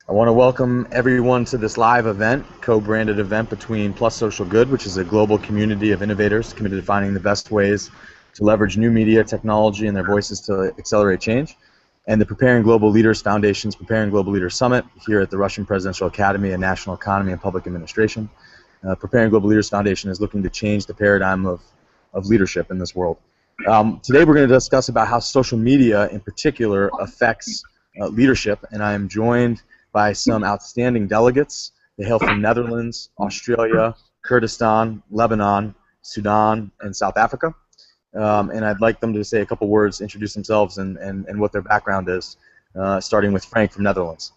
I want to welcome everyone to this live event, co-branded event between SocialGood, which is a global community of innovators committed to finding the best ways to leverage new media technology and their voices to accelerate change, and the Preparing Global Leaders Foundation's Preparing Global Leaders Summit here at the Russian Presidential Academy of National Economy and Public Administration. Preparing Global Leaders Foundation is looking to change the paradigm of leadership in this world. Today we're going to discuss about how social media in particular affects leadership, and I am joined by some outstanding delegates. They hail from Netherlands, Australia, Kurdistan, Lebanon, Sudan, and South Africa. And I'd like them to say a couple words, introduce themselves, and what their background is, starting with Frank from Netherlands.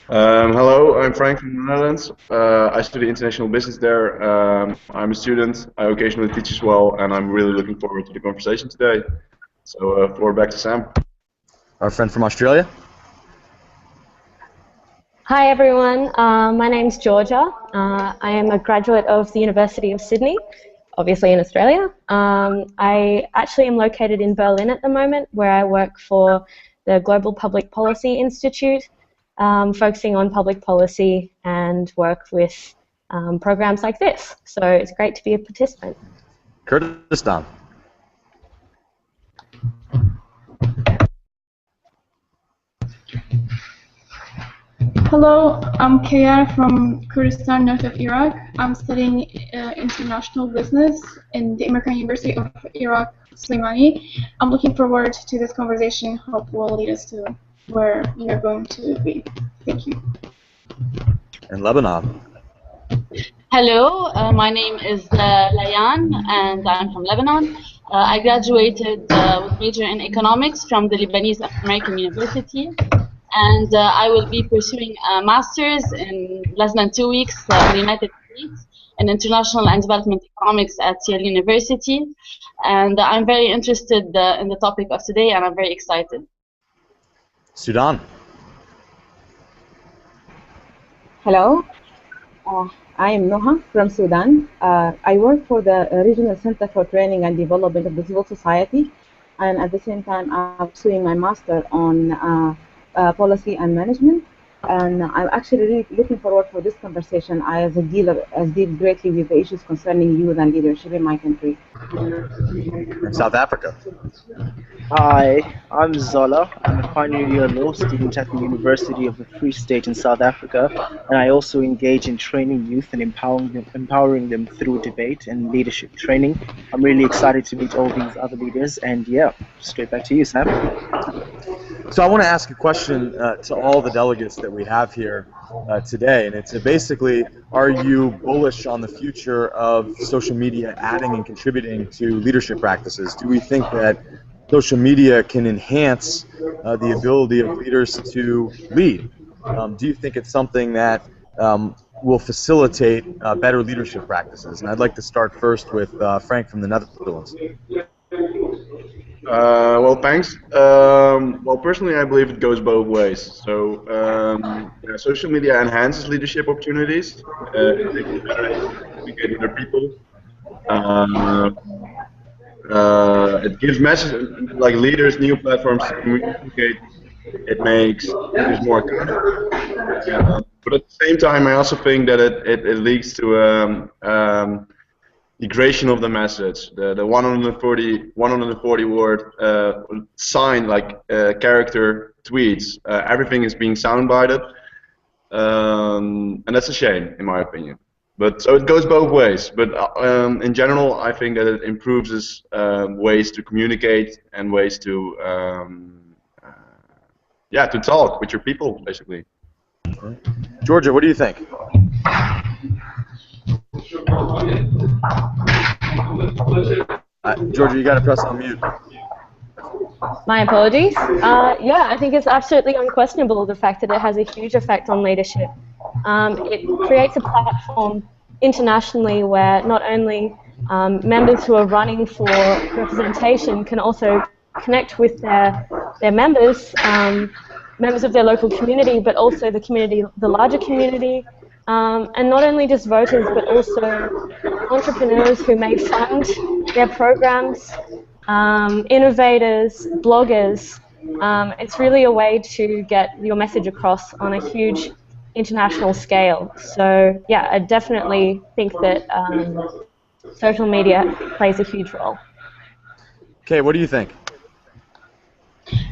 Hello, I'm Frank from the Netherlands. I study international business there. I'm a student. I occasionally teach as well, and I'm really looking forward to the conversation today. So, floor back to Sam. Our friend from Australia. Hi everyone, my name's Georgia. I am a graduate of the University of Sydney, obviously in Australia. I actually am located in Berlin at the moment, where I work for the Global Public Policy Institute, focusing on public policy and work with programs like this. So it's great to be a participant. Kurdistan. Hello, I'm Kaya from Kurdistan, north of Iraq. I'm studying international business in the American University of Iraq, Slimani. I'm looking forward to this conversation. Hope will lead us to where we are going to be. Thank you. And Lebanon. Hello, my name is Layan, and I'm from Lebanon. I graduated with major in economics from the Lebanese American University. And I will be pursuing a master's in less than 2 weeks in the United States in international and development economics at Yale University. And I'm very interested in the topic of today, and I'm very excited. Sudan. Hello, I am Noha from Sudan. I work for the Regional Center for Training and Development of the Civil Society, and at the same time I'm pursuing my master on policy and management, and I'm actually really looking forward for this conversation as deal greatly with the issues concerning youth and leadership in my country. South Africa. Hi, I'm Zola. I'm a final year law student at the University of the Free State in South Africa, and I also engage in training youth and empowering them through debate and leadership training. I'm really excited to meet all these other leaders, and yeah, straight back to you, Sam. So I want to ask a question to all the delegates that we have here today, and it's basically, are you bullish on the future of social media adding and contributing to leadership practices? Do we think that social media can enhance the ability of leaders to lead? Do you think it's something that will facilitate better leadership practices? And I'd like to start first with Frank from the Netherlands. Well, thanks. Well, personally, I believe it goes both ways. So, yeah, social media enhances leadership opportunities. It makes it better to communicate with other people. It gives messages like leaders new platforms to communicate. It makes leaders more accountable. But at the same time, I also think that it leads to degradation of the message. The 140 word sign like character tweets. Everything is being soundbited, and that's a shame, in my opinion. But so it goes both ways. But in general, I think that it improves ways to communicate and ways to yeah, to talk with your people, basically. Okay. Georgia, what do you think? Georgia, you got to press on mute. My apologies. Yeah, I think it's absolutely unquestionable the fact that it has a huge effect on leadership. It creates a platform internationally where not only members who are running for representation can also connect with their members, members of their local community, but also the larger community, and not only just voters, but also entrepreneurs who may fund their programs, innovators, bloggers, It's really a way to get your message across on a huge international scale. So yeah, I definitely think that social media plays a huge role. Okay, what do you think?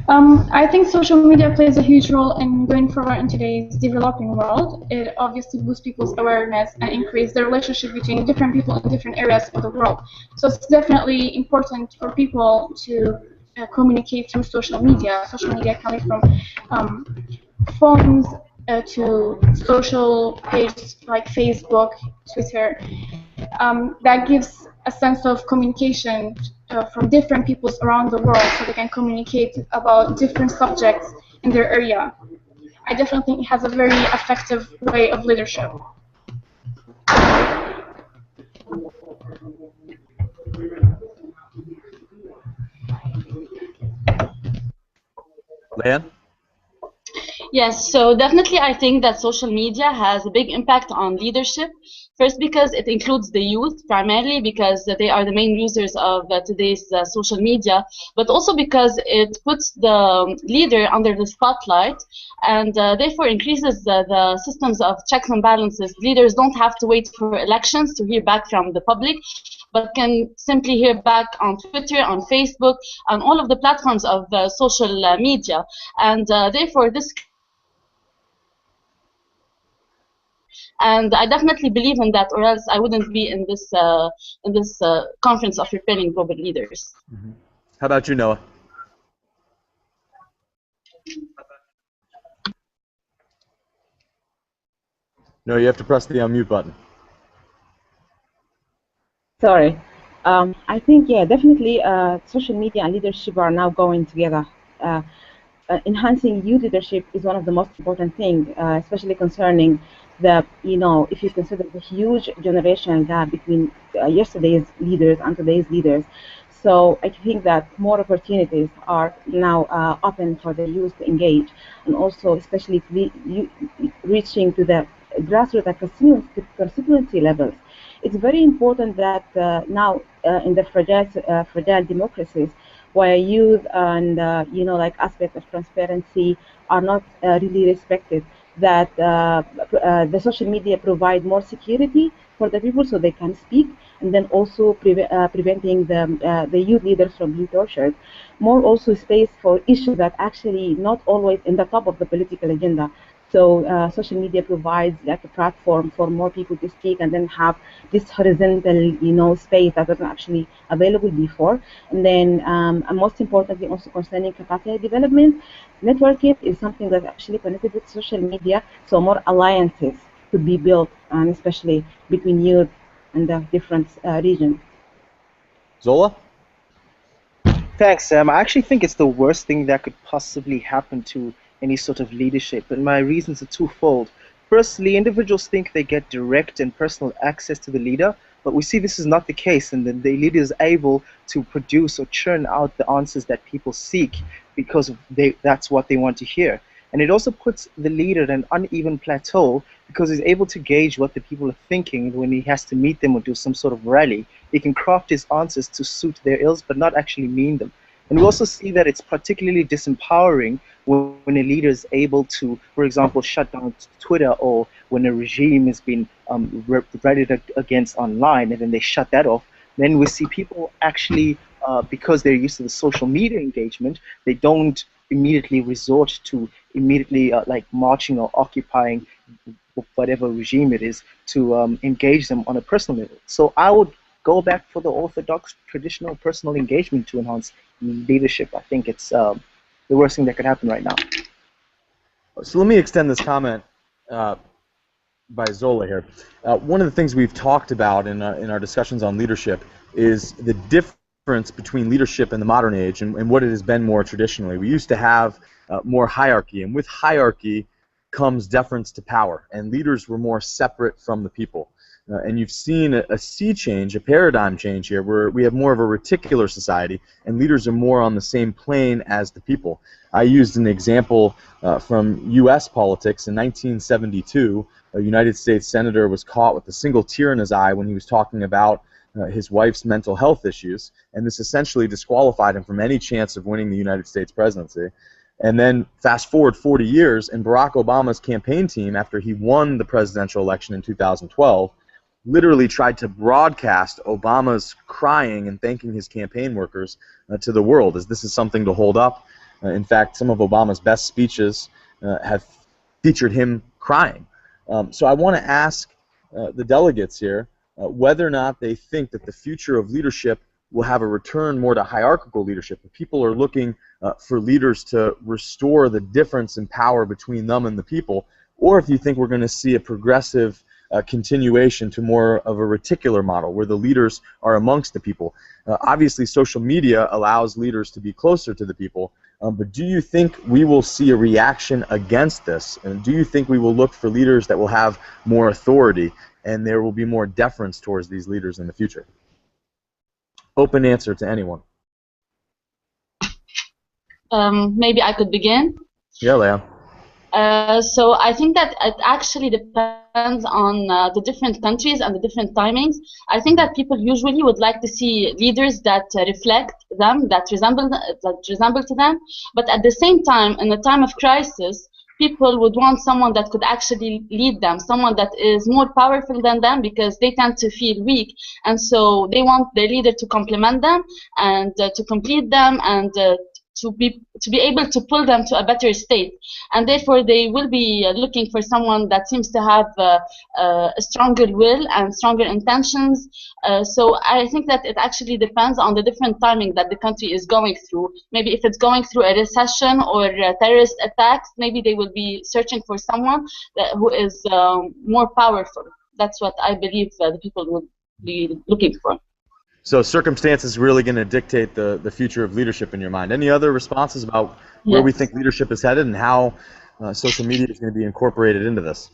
I think social media plays a huge role in going forward in today's developing world. It obviously boosts people's awareness and increases the relationship between different people in different areas of the world. So it's definitely important for people to communicate through social media. Social media coming from phones to social pages like Facebook, Twitter. That gives a sense of communication from different peoples around the world, so they can communicate about different subjects in their area. I definitely think it has a very effective way of leadership. Leanne? Yes, so definitely I think that social media has a big impact on leadership. First, because it includes the youth, primarily because they are the main users of today's social media, but also because it puts the leader under the spotlight and therefore increases the systems of checks and balances. Leaders don't have to wait for elections to hear back from the public, but can simply hear back on Twitter, on Facebook, on all of the platforms of social media. And therefore, this. And I definitely believe in that, or else I wouldn't be in this conference of preparing global leaders. Mm-hmm. How about you, Noah? No, you have to press the unmute button. Sorry. I think, yeah, definitely social media and leadership are now going together. Enhancing youth leadership is one of the most important things, especially concerning the, if you consider the huge generational gap between yesterday's leaders and today's leaders. So I think that more opportunities are now open for the youth to engage, and also especially reaching to the grassroots and constituency levels. It's very important that now in the fragile democracies, where youth and like aspects of transparency are not really respected, that the social media provide more security for the people so they can speak, and then also preventing the youth leaders from being tortured. More also space for issues that actually not always in the top of the political agenda. So social media provides like a platform for more people to speak, and then have this horizontal, space that wasn't actually available before. And then, and most importantly, also concerning capacity development, networking is something that actually connected with social media. So more alliances could be built, and especially between youth and the different regions. Zola? Thanks, Sam. I actually think it's the worst thing that could possibly happen to any sort of leadership, and my reasons are twofold. Firstly, individuals think they get direct and personal access to the leader, but we see this is not the case, and then the leader is able to produce or churn out the answers that people seek because that's what they want to hear. And it also puts the leader at an uneven plateau because he's able to gauge what the people are thinking when he has to meet them or do some sort of rally. He can craft his answers to suit their ills but not actually mean them. And we also see that it's particularly disempowering when a leader is able to, for example, shut down Twitter, or when a regime has been rated against online and then they shut that off. Then we see people actually, because they're used to the social media engagement, they don't immediately resort to like marching or occupying whatever regime it is to engage them on a personal level. So I would go back for the orthodox, traditional personal engagement to enhance leadership. I think it's the worst thing that could happen right now. So let me extend this comment by Zola here. One of the things we've talked about in our discussions on leadership is the difference between leadership in the modern age and what it has been more traditionally. We used to have more hierarchy, and with hierarchy comes deference to power, and leaders were more separate from the people. And you've seen a sea change, a paradigm change here, where we have more of a reticular society, and leaders are more on the same plane as the people. I used an example from U.S. politics. In 1972, a United States senator was caught with a single tear in his eye when he was talking about his wife's mental health issues, and this essentially disqualified him from any chance of winning the United States presidency. And then fast forward 40 years, and Barack Obama's campaign team, after he won the presidential election in 2012, literally tried to broadcast Obama's crying and thanking his campaign workers to the world, as this is something to hold up. In fact, some of Obama's best speeches have featured him crying. So I want to ask the delegates here whether or not they think that the future of leadership will have a return more to hierarchical leadership. If people are looking for leaders to restore the difference in power between them and the people, or if you think we're going to see a progressive continuation to more of a reticular model where the leaders are amongst the people. Obviously, social media allows leaders to be closer to the people, but do you think we will see a reaction against this? And do you think we will look for leaders that will have more authority and there will be more deference towards these leaders in the future? Open answer to anyone. Maybe I could begin. Yeah, Leah. So I think that it actually depends on the different countries and the different timings. I think that people usually would like to see leaders that reflect them, that resemble to them. But at the same time, in a time of crisis, people would want someone that could actually lead them, someone that is more powerful than them, because they tend to feel weak, and so they want their leader to complement them and to complete them and to be able to pull them to a better state, and therefore they will be looking for someone that seems to have a stronger will and stronger intentions. So I think that it actually depends on the different timing that the country is going through. Maybe if it's going through a recession or terrorist attacks, maybe they will be searching for someone who is more powerful. That's what I believe the people would be looking for. So circumstance is really going to dictate the future of leadership in your mind. Any other responses about where we think leadership is headed and how social media is going to be incorporated into this?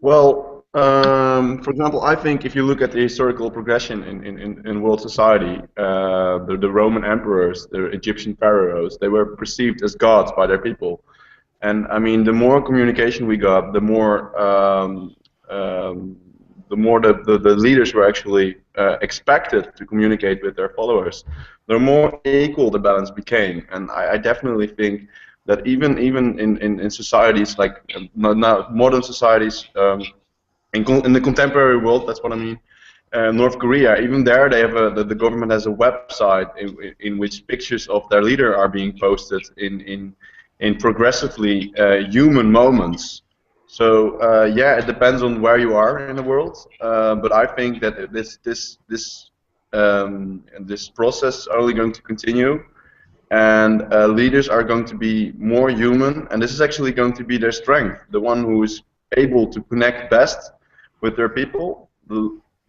Well, for example, I think if you look at the historical progression in world society, the Roman emperors, the Egyptian pharaohs, they were perceived as gods by their people. And I mean, the more communication we got, the more the leaders were actually expected to communicate with their followers, the more equal the balance became. And I definitely think that even in societies like modern societies, in the contemporary world, that's what I mean, North Korea, even there they have the government has a website in which pictures of their leader are being posted in progressively human moments. So yeah, it depends on where you are in the world, but I think that this process is only going to continue, and leaders are going to be more human, and this is actually going to be their strength. The one who is able to connect best with their people,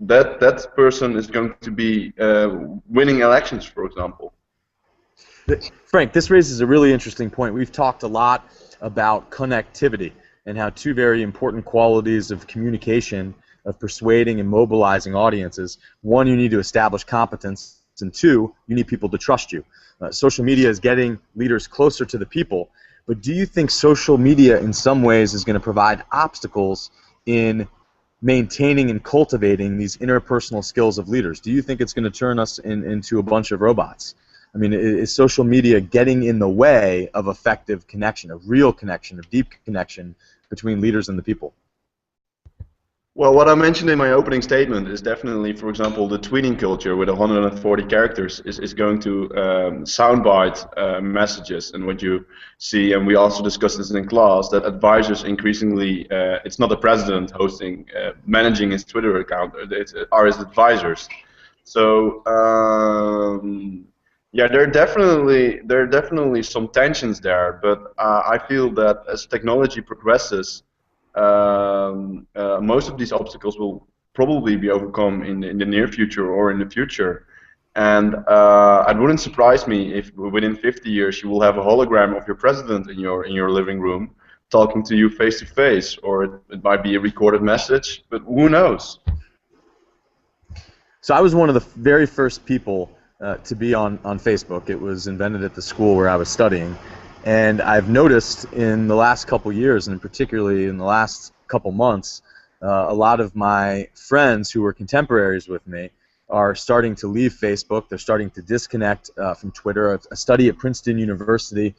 that person is going to be winning elections, for example. Frank, this raises a really interesting point. We've talked a lot about connectivity and how two very important qualities of communication, of persuading and mobilizing audiences. One, you need to establish competence, and two, you need people to trust you. Social media is getting leaders closer to the people, but do you think social media in some ways is going to provide obstacles in maintaining and cultivating these interpersonal skills of leaders? Do you think it's going to turn us into a bunch of robots? I mean, is social media getting in the way of effective connection, of real connection, of deep connection between leaders and the people? Well, what I mentioned in my opening statement is definitely, for example, the tweeting culture with 140 characters is going to soundbite messages. And what you see, and we also discussed this in class, that advisors increasingly, it's not the president hosting, managing his Twitter account, are his advisors. So yeah, there are definitely some tensions there, but I feel that as technology progresses, most of these obstacles will probably be overcome in the near future or in the future. And it wouldn't surprise me if within 50 years you will have a hologram of your president in your living room talking to you face to face, or it might be a recorded message, but who knows? So I was one of the very first people to be on Facebook. It was invented at the school where I was studying. And I've noticed in the last couple years, and particularly in the last couple months, a lot of my friends who were contemporaries with me are starting to leave Facebook. They're starting to disconnect from Twitter. A study at Princeton University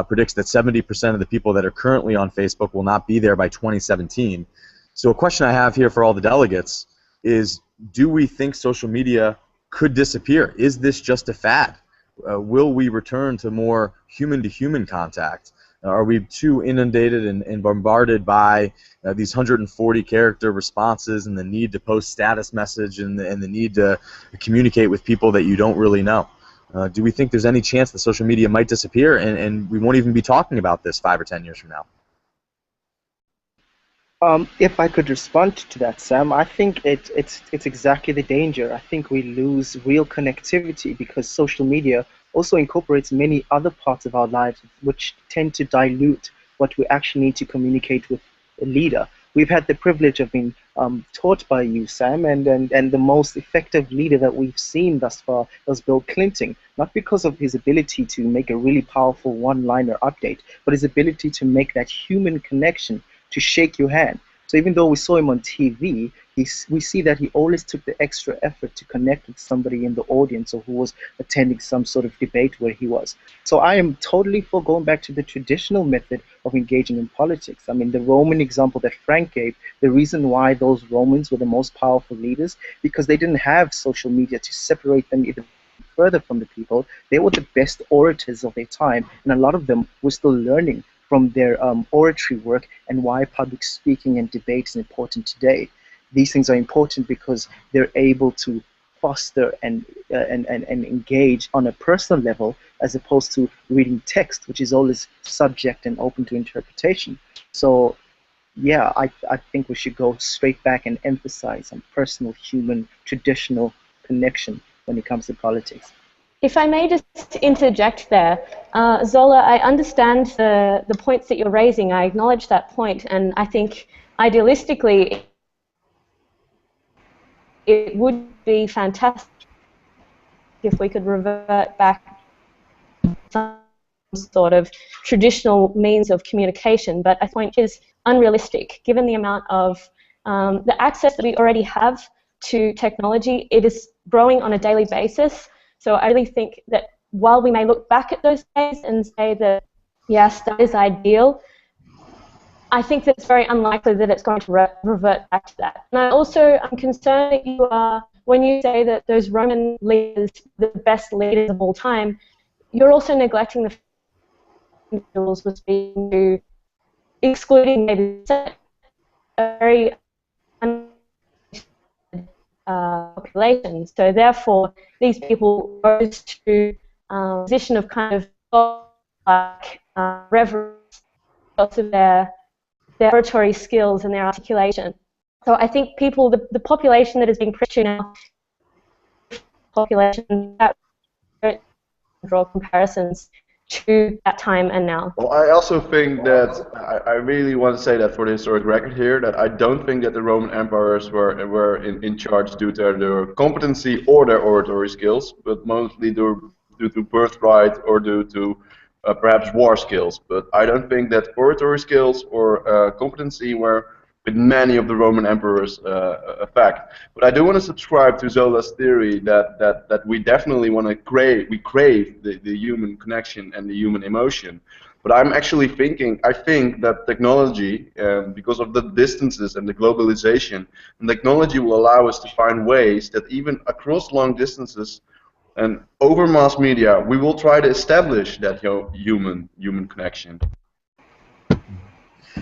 predicts that 70% of the people that are currently on Facebook will not be there by 2017. So a question I have here for all the delegates is, do we think social media could disappear? Is this just a fad? Will we return to more human-to-human contact? Are we too inundated and bombarded by these 140-character responses and the need to post status message and the need to communicate with people that you don't really know? Do we think there's any chance that social media might disappear and we won't even be talking about this 5 or 10 years from now? If I could respond to that, Sam, I think it's exactly the danger. I think we lose real connectivity because social media also incorporates many other parts of our lives which tend to dilute what we actually need to communicate with a leader. We've had the privilege of being taught by you, Sam, and the most effective leader that we've seen thus far was Bill Clinton, not because of his ability to make a really powerful one-liner update, but his ability to make that human connection, to shake your hand. So even though we saw him on TV, we see that he always took the extra effort to connect with somebody in the audience or who was attending some sort of debate where he was. So I am totally for going back to the traditional method of engaging in politics. I mean, the Roman example that Frank gave, the reason why those Romans were the most powerful leaders, because they didn't have social media to separate them either further from the people. They were the best orators of their time, and a lot of them were still learning from their oratory work and why public speaking and debate is important today. These things are important because they're able to foster and engage on a personal level as opposed to reading text, which is always subject and open to interpretation. So yeah, I think we should go straight back and emphasize some personal, human, traditional connection when it comes to politics. If I may just interject there, Zola, I understand the points that you're raising. I acknowledge that point, and I think idealistically it would be fantastic if we could revert back to some sort of traditional means of communication, but I think it is unrealistic given the amount of the access that we already have to technology. It is growing on a daily basis. So I really think that while we may look back at those days and say that, yes, that is ideal, I think that it's very unlikely that it's going to revert back to that. And I also am concerned that you are, when you say that those Roman leaders, the best leaders of all time, you're also neglecting the individuals we're speaking to, excluding maybe a very population. So therefore, these people rose to a position of kind of reverence because of their oratory skills and their articulation. So I think people, the population that is being preached to now, population that don't draw comparisons to that time and now. Well, I also think that I really want to say that for the historic record here, that I don't think that the Roman emperors were in charge due to their competency or their oratory skills, but mostly due to birthright or due to perhaps war skills. But I don't think that oratory skills or competency were with many of the Roman emperors a fact. But I do want to subscribe to Zola's theory that we definitely want to crave the human connection and the human emotion. But I'm actually thinking, I think that technology, because of the distances and the globalization, and technology will allow us to find ways that even across long distances and over mass media, we will try to establish that human connection.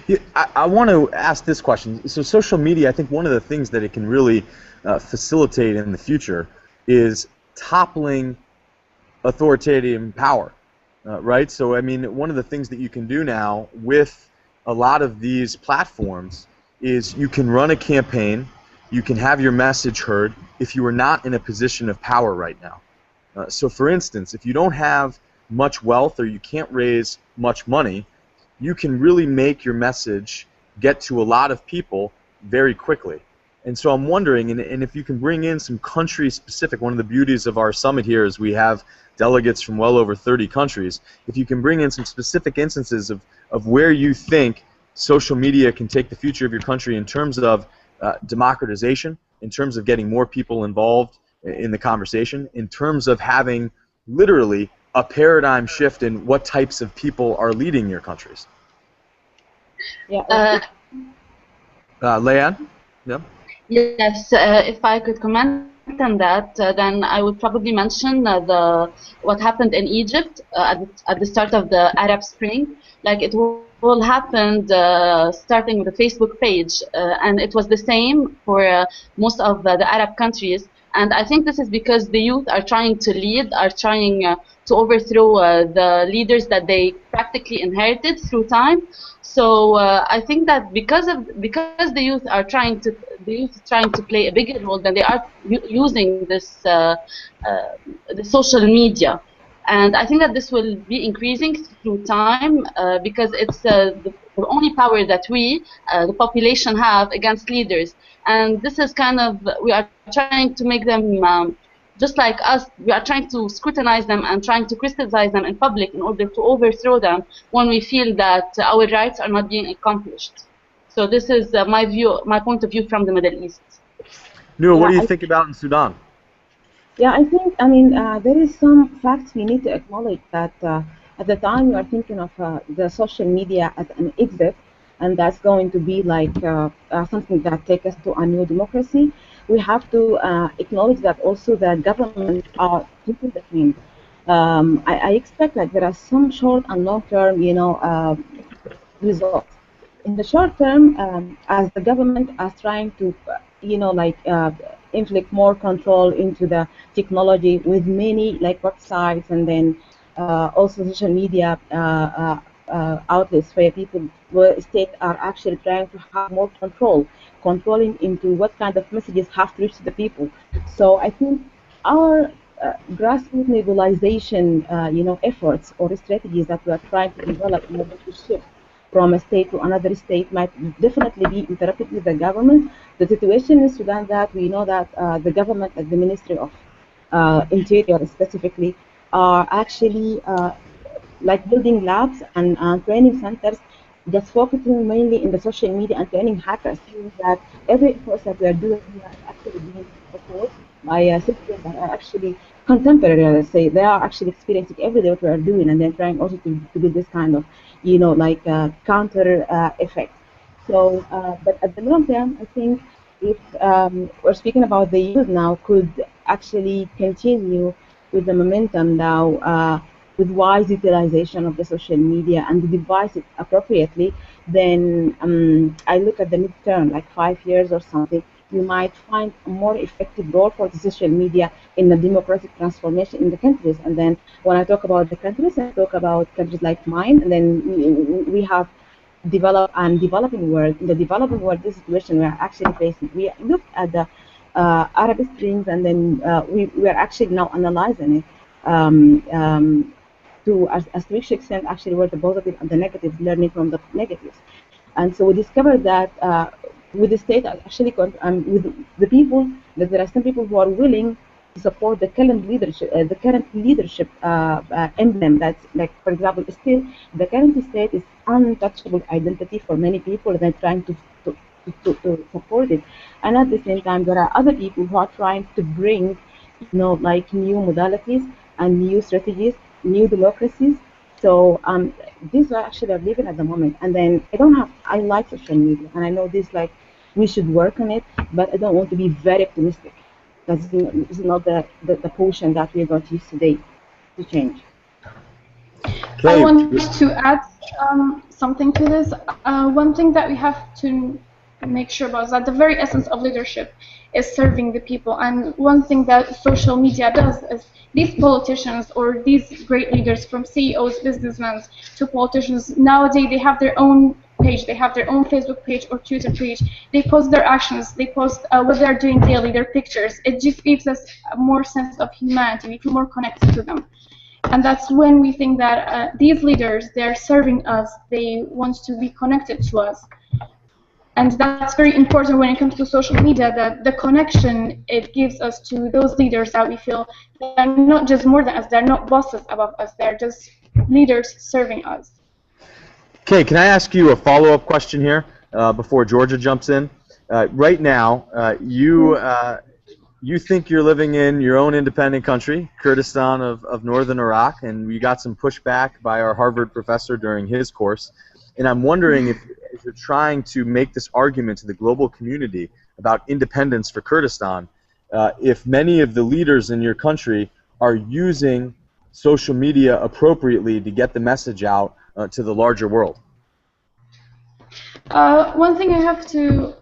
Yeah, I want to ask this question. So social media, I think one of the things that it can really facilitate in the future is toppling authoritarian power, right? So I mean, one of the things that you can do now with a lot of these platforms is you can run a campaign, you can have your message heard if you are not in a position of power right now. So for instance, if you don't have much wealth or you can't raise much money, you can really make your message get to a lot of people very quickly. And so I'm wondering, and if you can bring in some country-specific, one of the beauties of our summit here is we have delegates from well over 30 countries. If you can bring in some specific instances of where you think social media can take the future of your country in terms of democratization, in terms of getting more people involved in the conversation, in terms of having literally a paradigm shift in what types of people are leading your countries? Yeah. Leanne? Yeah. Yes, if I could comment on that, then I would probably mention what happened in Egypt at the start of the Arab Spring. Like, it all happened starting with the Facebook page, and it was the same for most of the Arab countries. And I think this is because the youth are trying to lead, are trying to overthrow the leaders that they practically inherited through time. So I think that because the youth are trying to play a bigger role, then they are using this the social media, and I think that this will be increasing through time because it's the only power that we, the population, have against leaders, and this is kind of, we are trying to make them. Just like us, we are trying to scrutinize them and trying to criticize them in public in order to overthrow them when we feel that our rights are not being accomplished. So this is my point of view from the Middle East. Noor, what do you think about in Sudan? Yeah, I think, there is some facts we need to acknowledge that at the time we are thinking of the social media as an exit, and that's going to be like something that takes us to a new democracy. We have to acknowledge that also the government are thinking the same. I expect that there are some short and long-term, results. In the short term, as the government is trying to, inflict more control into the technology with many like websites and then also social media outlets where states are actually trying to have more controlling into what kind of messages have to reach the people. So I think our grassroots mobilization, efforts or strategies that we are trying to develop in order to shift from a state to another state might definitely be interrupted with the government. The situation in Sudan that we know that the government and the Ministry of Interior specifically are actually like building labs and training centers, just focusing mainly in the social media and training hackers, means that every effort that we are doing here is actually being supported by citizens that are actually contemporary, let's say. They are actually experiencing every day what we are doing, and then trying also to do this kind of, counter effect. So, but at the long term, I think if we're speaking about the youth now, could actually continue with the momentum now, with wise utilization of the social media and devise it appropriately, then I look at the midterm, like 5 years or something, you might find a more effective role for the social media in the democratic transformation in the countries. And then when I talk about the countries, I talk about countries like mine, and then we have developed and developing world. In the developing world, this situation we are actually facing. We look at the Arab Springs, and then we are actually now analyzing it. To as to which extent actually were the positive and the negatives, learning from the negatives. And so we discovered that with the state actually with the people, that there are some people who are willing to support the current leadership emblem. That's like, for example, still the current state is untouchable identity for many people, and they're trying to support it. And at the same time, there are other people who are trying to bring, like new modalities and new strategies, new democracies. So these are actually are living at the moment. And then I like social media, and I know this, like, we should work on it, but I don't want to be very optimistic. This is not the potion that we're going to use today to change. I want to add something to this. One thing that we have to make sure about is that the very essence of leadership is serving the people. And one thing that social media does is these politicians or these great leaders, from CEOs, businessmen to politicians, nowadays they have their own page, they have their own Facebook page or Twitter page. They post their actions, they post what they're doing daily, their pictures. It just gives us a more sense of humanity. We feel more connected to them. And that's when we think that these leaders, they're serving us, they want to be connected to us. And that's very important when it comes to social media, that the connection it gives us to those leaders that we feel they're not just more than us, they're not bosses above us, they're just leaders serving us. Okay, can I ask you a follow-up question here before Georgia jumps in? right now, you think you're living in your own independent country, Kurdistan of northern Iraq, and we got some pushback by our Harvard professor during his course. And I'm wondering if you're trying to make this argument to the global community about independence for Kurdistan, if many of the leaders in your country are using social media appropriately to get the message out to the larger world. One thing I have to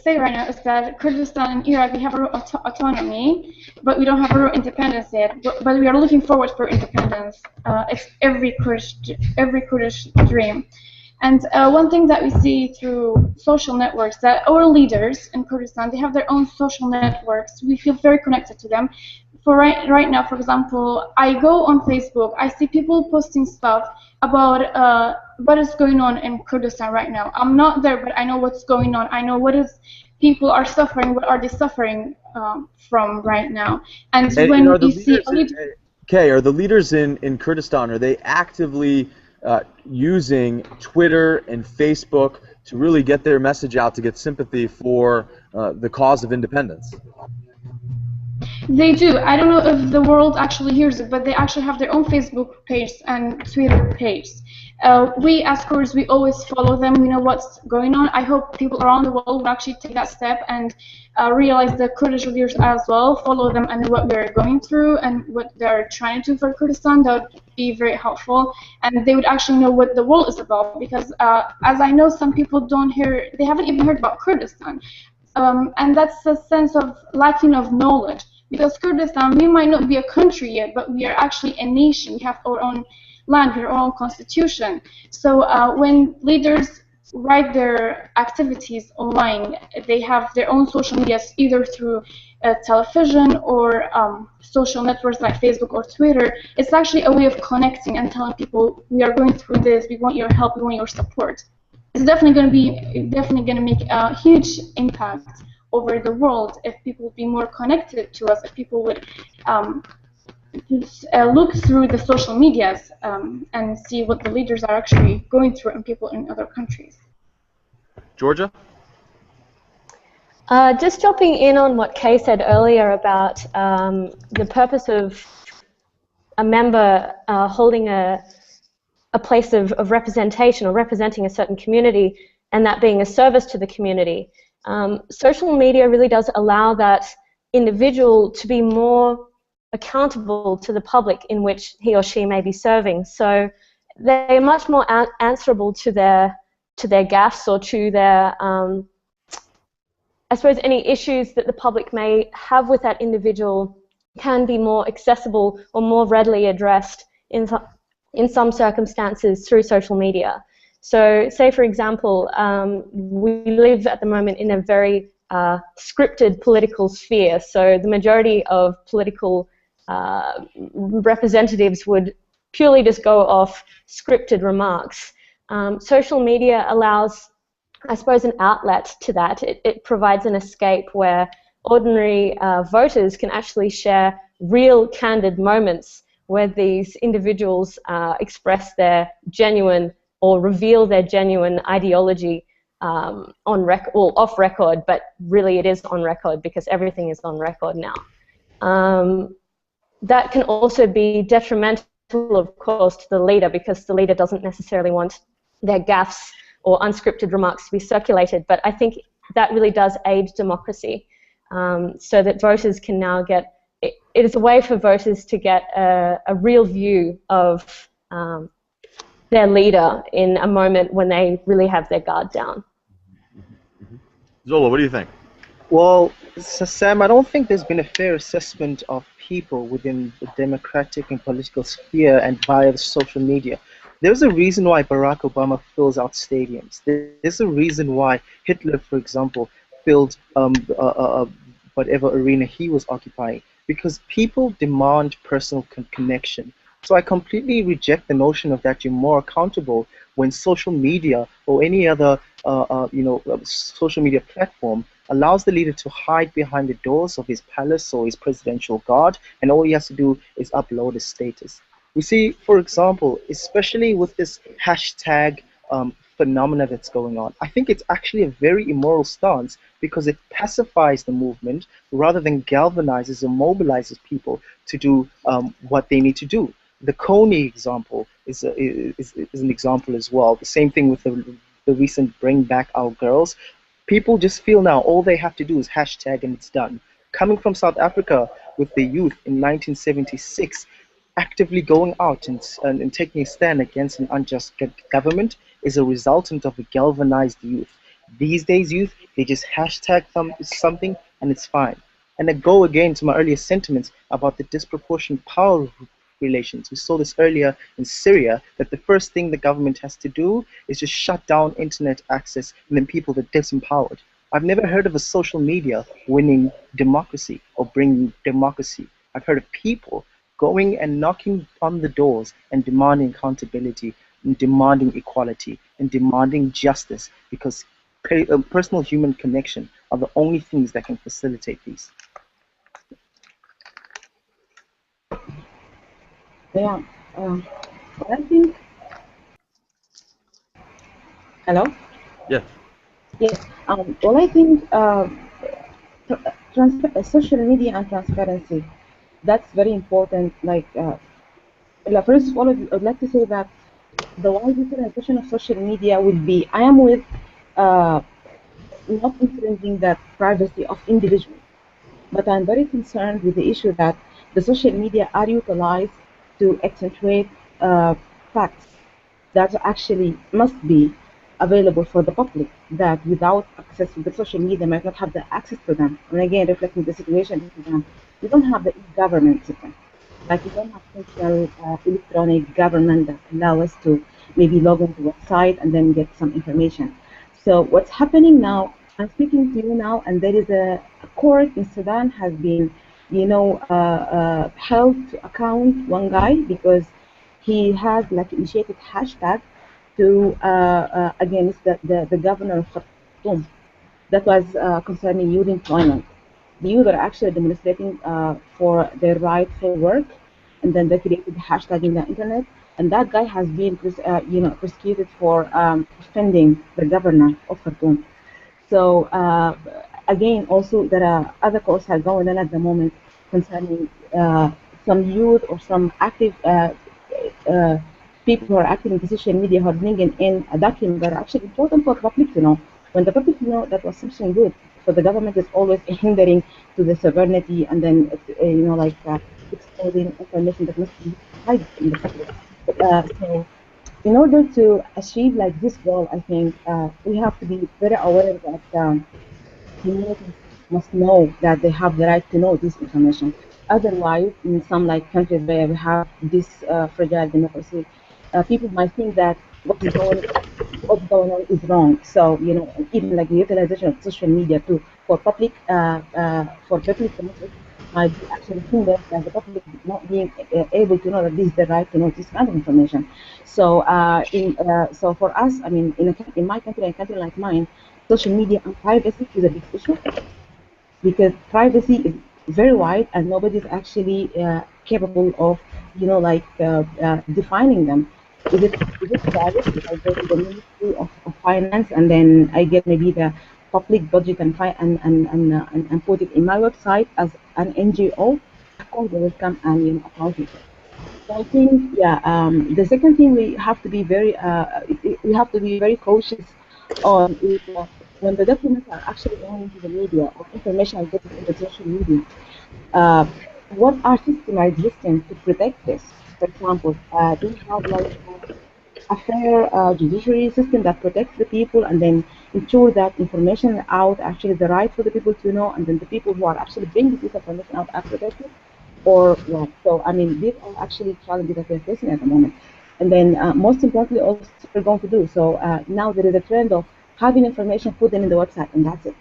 say right now is that Kurdistan and Iraq, we have our autonomy, but we don't have our independence yet. But we are looking forward for independence. It's every Kurdish dream. And one thing that we see through social networks, that our leaders in Kurdistan, they have their own social networks. We feel very connected to them. For right now, for example, I go on Facebook, I see people posting stuff about what is going on in Kurdistan right now. I'm not there, but I know what's going on. I know people are suffering, what are they suffering from right now. And when you see... Are the leaders in Kurdistan, are they actively using Twitter and Facebook to really get their message out, to get sympathy for the cause of independence? They do. I don't know if the world actually hears it, but they actually have their own Facebook page and Twitter page. We as Kurds, we always follow them. We know what's going on. I hope people around the world will actually take that step and realize the Kurdish leaders as well, follow them and what they're going through and what they're trying to do for Kurdistan. That would be very helpful, and they would actually know what the world is about, because as I know, some people they haven't even heard about Kurdistan. And that's a sense of lacking of knowledge, because Kurdistan, we might not be a country yet, but we are actually a nation. We have our own land, our own constitution. So when leaders write their activities online, they have their own social medias, either through television or social networks like Facebook or Twitter. It's actually a way of connecting and telling people, we are going through this, we want your help, we want your support. It's definitely going to make a huge impact over the world if people would be more connected to us, if people would look through the social medias and see what the leaders are actually going through and people in other countries. Georgia? Just jumping in on what Kay said earlier about the purpose of a member holding a place of representation or representing a certain community, and that being a service to the community. Social media really does allow that individual to be more accountable to the public in which he or she may be serving. So they're much more answerable to their gaffes or to their, I suppose, any issues that the public may have with that individual can be more accessible or more readily addressed in some circumstances through social media. So say, for example, we live at the moment in a very scripted political sphere. So the majority of political representatives would purely just go off scripted remarks. Social media allows, I suppose, an outlet to that. It provides an escape where ordinary voters can actually share real, candid moments where these individuals express their genuine or reveal their genuine ideology on record, well, off record, but really it is on record because everything is on record now. That can also be detrimental, of course, to the leader, because the leader doesn't necessarily want their gaffes or unscripted remarks to be circulated, but I think that really does aid democracy, so that voters can now get, it is a way for voters to get a real view of their leader in a moment when they really have their guard down. Zola, what do you think? Well, so Sam, I don't think there's been a fair assessment of people within the democratic and political sphere and via the social media. There's a reason why Barack Obama fills out stadiums. There's a reason why Hitler, for example, filled whatever arena he was occupying, because people demand personal connection. So I completely reject the notion of that you're more accountable when social media or any other social media platform allows the leader to hide behind the doors of his palace or his presidential guard, and all he has to do is upload his status. We see, for example, especially with this hashtag phenomena that's going on. I think it's actually a very immoral stance because it pacifies the movement rather than galvanizes or mobilizes people to do what they need to do. The Coney example is an example as well. The same thing with the recent Bring Back Our Girls. People just feel now all they have to do is hashtag and it's done. Coming from South Africa with the youth in 1976, actively going out and taking a stand against an unjust government is a resultant of a galvanized youth. These days, youth, they just hashtag something and it's fine. And I go again to my earlier sentiments about the disproportionate power relations. We saw this earlier in Syria, that the first thing the government has to do is just shut down internet access and then people are disempowered. I've never heard of a social media winning democracy or bringing democracy. I've heard of people going and knocking on the doors and demanding accountability and demanding equality and demanding justice because personal human connection are the only things that can facilitate these. Yeah, I think. Hello. Yeah. Yes. Well, I think social media and transparency, that's very important. Like, first of all, I'd like to say that the wide utilization of social media would be, I am with not infringing the privacy of individuals, but I'm very concerned with the issue that the social media are utilized to accentuate facts that actually must be available for the public, that without access to the social media might not have the access to them. And again, reflecting the situation, we don't have the e-government system. Like we don't have central electronic government that allow us to maybe log into the website and then get some information. So what's happening now, I'm speaking to you now, and there is a court in Sudan has been, held to account one guy because he has like initiated hashtag to against the governor of Khartoum. That was concerning youth employment. The youth are actually demonstrating for their right for work, and then they created the hashtag in the internet. And that guy has been, prosecuted for offending the governor of Khartoum. So again, also there are other courses are going on at the moment concerning some youth or some active people who are active in social media who are bringing in a document that are actually important for the public to know. When the public know that was something good, for the government is always hindering to the sovereignty and then exposing information that must be hidden in the public. So in order to achieve like this goal, I think we have to be very aware that communities must know that they have the right to know this information. Otherwise, in some like countries where we have this fragile democracy, people might think that what's going on is wrong. So even like the utilization of social media too for public benefit might be actually hindered by the public not being able to know that this is the right to know this kind of information. So so for us, I mean, in my country, a country like mine, social media and privacy is a big issue because privacy is very wide and nobody's actually capable of defining them. Is it private if I go to the Ministry of Finance and then I get maybe the public budget and put it in my website as an NGO? Of course, they will come and account it. So I think, the second thing we have to be very cautious on is when the documents are actually going into the media or information is getting into social media. What are systems are existing to protect this? For example, do we have like a fair judiciary system that protects the people and then ensure that information out actually the right for the people to know, and then the people who are actually bringing this information out are protected? Or what? So I mean, these are actually challenges that we're facing at the moment. And then most importantly, also we're going to do. So now there is a trend of having information put them in the website, and that's it.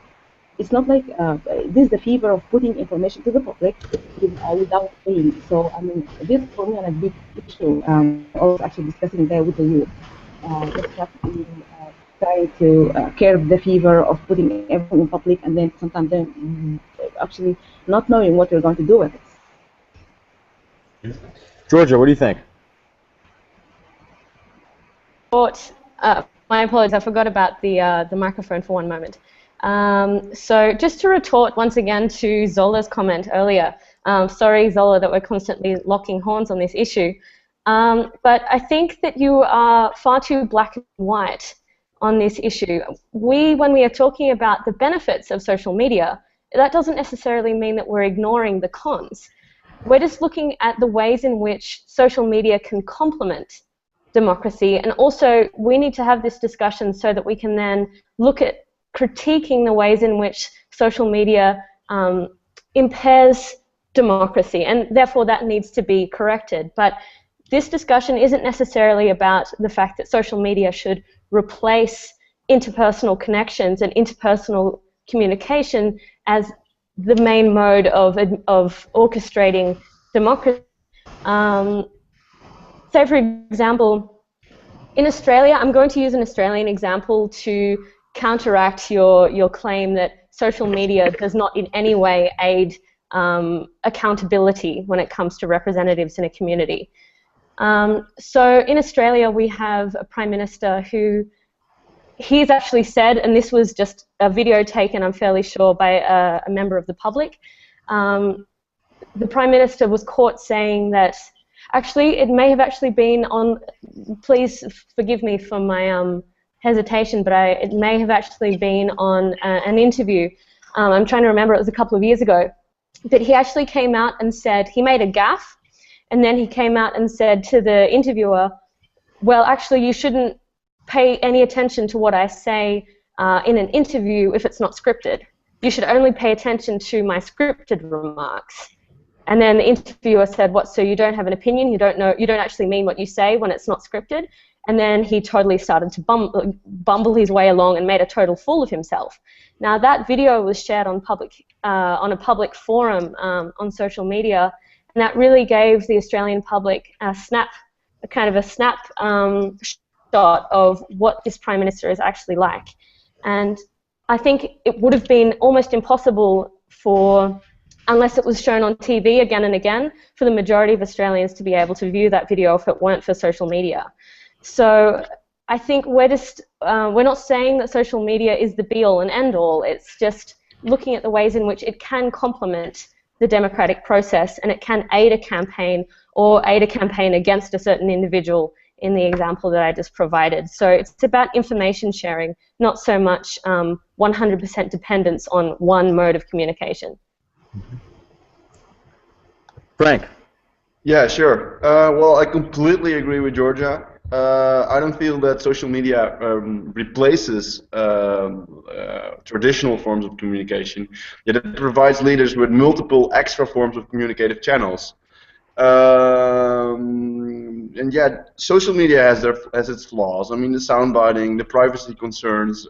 It's not like this is the fever of putting information to the public without paying. So I mean, this for me is a big issue. Also actually discussing there with the youth. Just have to be trying to curb the fever of putting everything in public, and then sometimes then actually not knowing what you're going to do with it. Georgia, what do you think? Thought My apologies, I forgot about the microphone for one moment. So just to retort once again to Zola's comment earlier, sorry Zola that we're constantly locking horns on this issue, but I think that you are far too black and white on this issue. When we are talking about the benefits of social media, that doesn't necessarily mean that we're ignoring the cons. We're just looking at the ways in which social media can complement democracy, and also we need to have this discussion so that we can then look at critiquing the ways in which social media impairs democracy, and therefore that needs to be corrected. But this discussion isn't necessarily about the fact that social media should replace interpersonal connections and interpersonal communication as the main mode of orchestrating democracy. Say, for example, in Australia, I'm going to use an Australian example to counteract your claim that social media does not in any way aid accountability when it comes to representatives in a community. So in Australia, we have a Prime Minister who he's actually said, and this was just a video taken, I'm fairly sure, by a member of the public. The Prime Minister was caught saying that, actually, it may have actually been on, please forgive me for my hesitation, but it may have actually been on an interview. I'm trying to remember, it was a couple of years ago. But he actually came out and said, he made a gaffe, and then he came out and said to the interviewer, well, actually, you shouldn't pay any attention to what I say in an interview if it's not scripted. You should only pay attention to my scripted remarks. And then the interviewer said, what, so you don't have an opinion? You don't actually mean what you say when it's not scripted? And then he totally started to bumble his way along and made a total fool of himself. Now that video was shared on a public forum on social media, and that really gave the Australian public a kind of a snap shot of what this Prime Minister is actually like. And I think it would have been almost impossible unless it was shown on TV again and again, for the majority of Australians to be able to view that video if it weren't for social media. So I think we're not saying that social media is the be-all and end-all. It's just looking at the ways in which it can complement the democratic process, and it can aid a campaign or aid a campaign against a certain individual in the example that I just provided. So it's about information sharing, not so much 100% dependence on one mode of communication. Frank. Yeah, sure. Well, I completely agree with Georgia. I don't feel that social media replaces traditional forms of communication, yet it provides leaders with multiple extra forms of communicative channels. And yet, social media has its flaws. I mean, the soundbiting, the privacy concerns,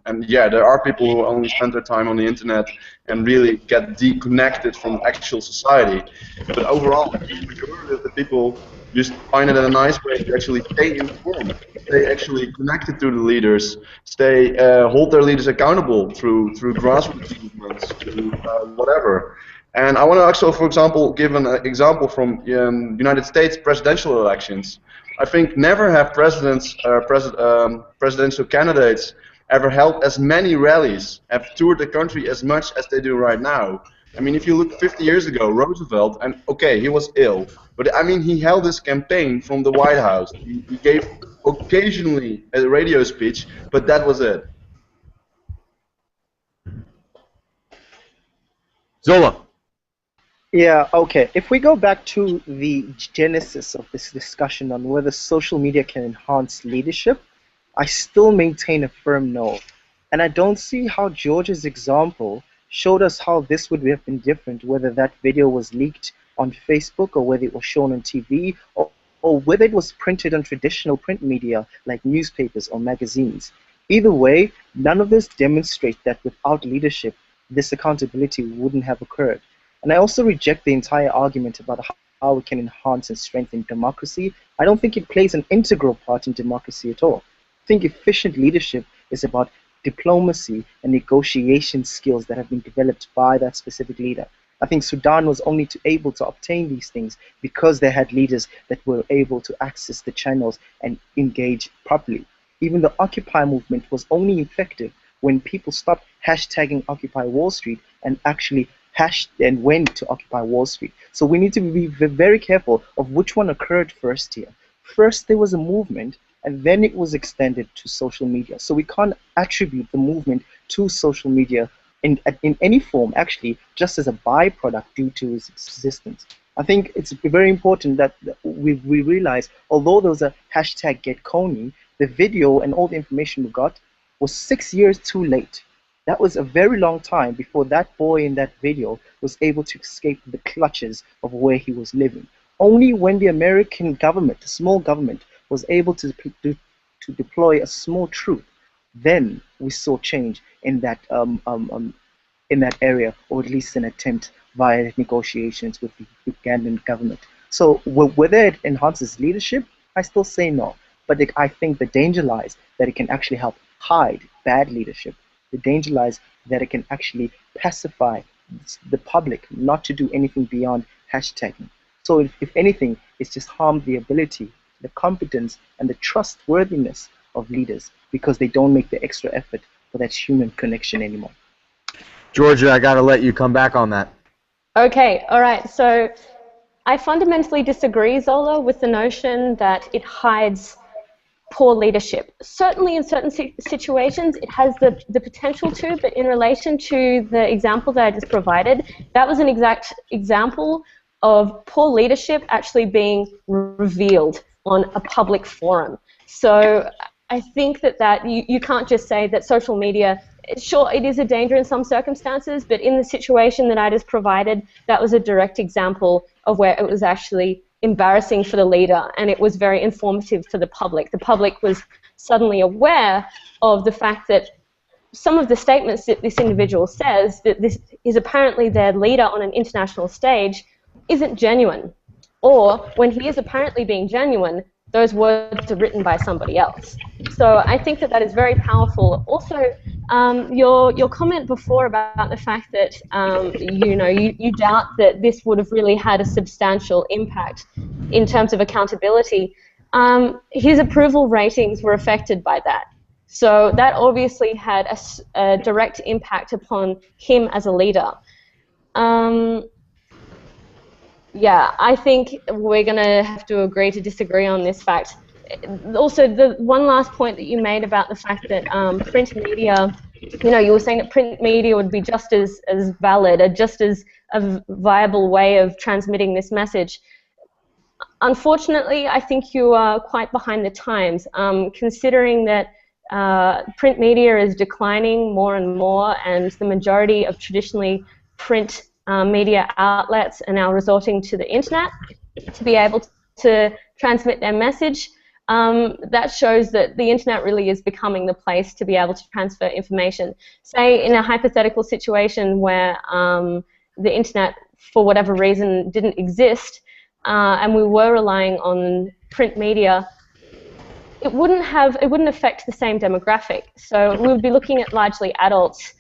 and yeah, there are people who only spend their time on the internet and really get deconnected from actual society. But overall, the majority of the people just find it a nice way to actually stay informed, stay actually connected to the leaders, hold their leaders accountable through grassroots movements, through whatever. And I want to also, for example, give an example from United States presidential elections. I think never have presidential candidates ever held as many rallies, have toured the country as much as they do right now. I mean, if you look 50 years ago, Roosevelt, and okay, he was ill, but I mean, he held his campaign from the White House. He gave occasionally a radio speech, but that was it. Zola. Yeah, okay. If we go back to the genesis of this discussion on whether social media can enhance leadership, I still maintain a firm no. And I don't see how George's example showed us how this would have been different, whether that video was leaked on Facebook or whether it was shown on TV or whether it was printed on traditional print media like newspapers or magazines. Either way, none of this demonstrates that without leadership, this accountability wouldn't have occurred. And I also reject the entire argument about how it can enhance and strengthen democracy. I don't think it plays an integral part in democracy at all. I think efficient leadership is about diplomacy and negotiation skills that have been developed by that specific leader. I think Sudan was only able to obtain these things because they had leaders that were able to access the channels and engage properly. Even the Occupy movement was only effective when people stopped hashtagging Occupy Wall Street and actually went to Occupy Wall Street. So we need to be very careful of which one occurred first here. First, there was a movement, and then it was extended to social media. So we can't attribute the movement to social media in any form, actually, just as a byproduct due to its existence. I think it's very important that we realize, although there was a hashtag #GetConey, the video and all the information we got was 6 years too late. That was a very long time before that boy in that video was able to escape the clutches of where he was living. Only when the American government, the small government, was able to deploy a small troop, then we saw change in that area, or at least an attempt via negotiations with the Ugandan government. So whether it enhances leadership, I still say no. But I think the danger lies that it can actually help hide bad leadership. The danger lies that it can actually pacify the public not to do anything beyond hashtagging. So if anything, it's just harmed the ability, the competence, and the trustworthiness of leaders because they don't make the extra effort for that human connection anymore. Georgia, I got to let you come back on that. Okay, all right. So I fundamentally disagree, Zola, with the notion that it hides poor leadership. Certainly in certain situations it has the potential to, but in relation to the example that I just provided, that was an exact example of poor leadership actually being revealed on a public forum. So I think that you can't just say that social media, sure, it is a danger in some circumstances, but in the situation that I just provided, that was a direct example of where it was actually embarrassing for the leader, and it was very informative for the public. The public was suddenly aware of the fact that some of the statements that this individual says, that this is apparently their leader on an international stage, isn't genuine. Or when he is apparently being genuine, those words are written by somebody else. So I think that is very powerful. Also, your comment before about the fact that you doubt that this would have really had a substantial impact in terms of accountability. His approval ratings were affected by that. So that obviously had a direct impact upon him as a leader. Yeah, I think we're going to have to agree to disagree on this fact. Also, the one last point that you made about the fact that print media, you were saying that print media would be just as valid, or just as a viable way of transmitting this message. Unfortunately, I think you are quite behind the times, considering that print media is declining more and more, and the majority of traditionally print media outlets are now resorting to the internet to be able to transmit their message. That shows that the internet really is becoming the place to be able to transfer information. Say in a hypothetical situation where the internet, for whatever reason, didn't exist, and we were relying on print media, it wouldn't affect the same demographic. So we would be looking at largely adults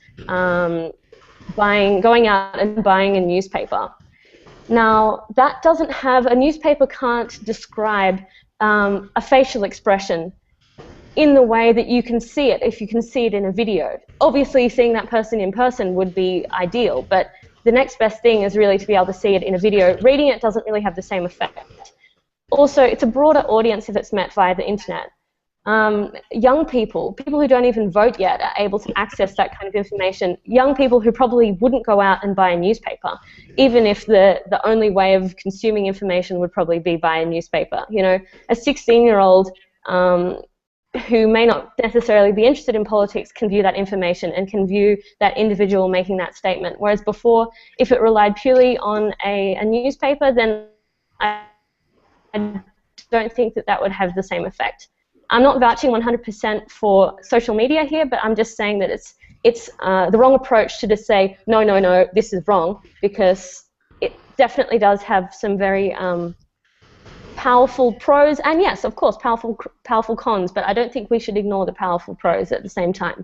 going out and buying a newspaper. Now, that doesn't have, a newspaper can't describe a facial expression in the way that you can see it if you can see it in a video. Obviously, seeing that person in person would be ideal, but the next best thing is really to be able to see it in a video. Reading it doesn't really have the same effect. Also, it's a broader audience if it's met via the internet. Young people who don't even vote yet are able to access that kind of information. Young people who probably wouldn't go out and buy a newspaper, even if the only way of consuming information would probably be by a newspaper. A 16-year-old who may not necessarily be interested in politics can view that information and can view that individual making that statement. Whereas before, if it relied purely on a newspaper, then I don't think that would have the same effect. I'm not vouching 100% for social media here, but I'm just saying that it's the wrong approach to just say, no, this is wrong, because it definitely does have some very powerful pros, and yes, of course, powerful cons, but I don't think we should ignore the powerful pros at the same time.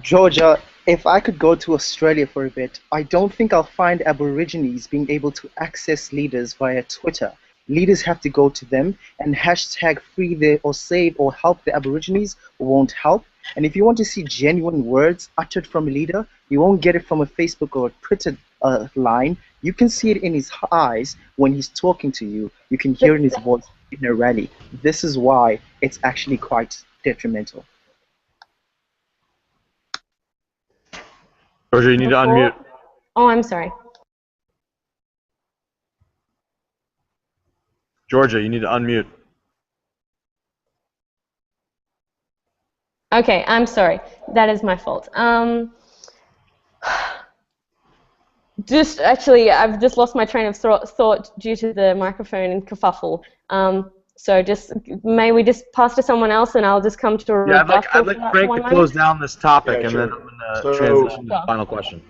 Georgia, if I could go to Australia for a bit, I don't think I'll find Aborigines being able to access leaders via Twitter Leaders have to go to them, and hashtag free the or save or help the Aborigines won't help. And if you want to see genuine words uttered from a leader, you won't get it from a Facebook or a Twitter line. You can see it in his eyes when he's talking to you. You can hear it in his voice in a rally. This is why it's actually quite detrimental. Georgia, you need to unmute. Oh, I'm sorry. Georgia, you need to unmute. Okay, I'm sorry. That is my fault. Just actually, I've just lost my train of thought due to the microphone kerfuffle. So just may we just pass to someone else, and I'll just come to a rebuttal. I'd like Frank to close down this topic, Yeah, and sure. then I'm going to transition to the final question.